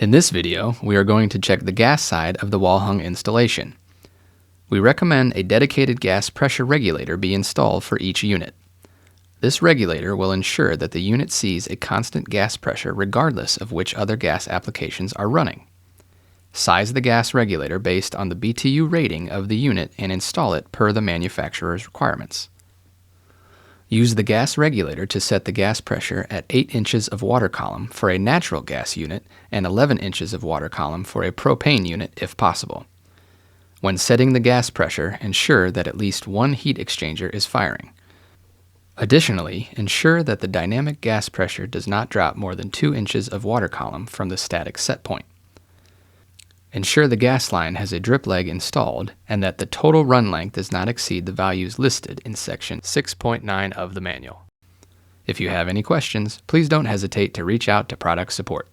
In this video, we are going to check the gas side of the wall hung installation. We recommend a dedicated gas pressure regulator be installed for each unit. This regulator will ensure that the unit sees a constant gas pressure regardless of which other gas applications are running. Size the gas regulator based on the BTU rating of the unit and install it per the manufacturer's requirements. Use the gas regulator to set the gas pressure at 8 inches of water column for a natural gas unit and 11 inches of water column for a propane unit if possible. When setting the gas pressure, ensure that at least one heat exchanger is firing. Additionally, ensure that the dynamic gas pressure does not drop more than 2 inches of water column from the static set point. Ensure the gas line has a drip leg installed and that the total run length does not exceed the values listed in section 6.9 of the manual. If you have any questions, please don't hesitate to reach out to product support.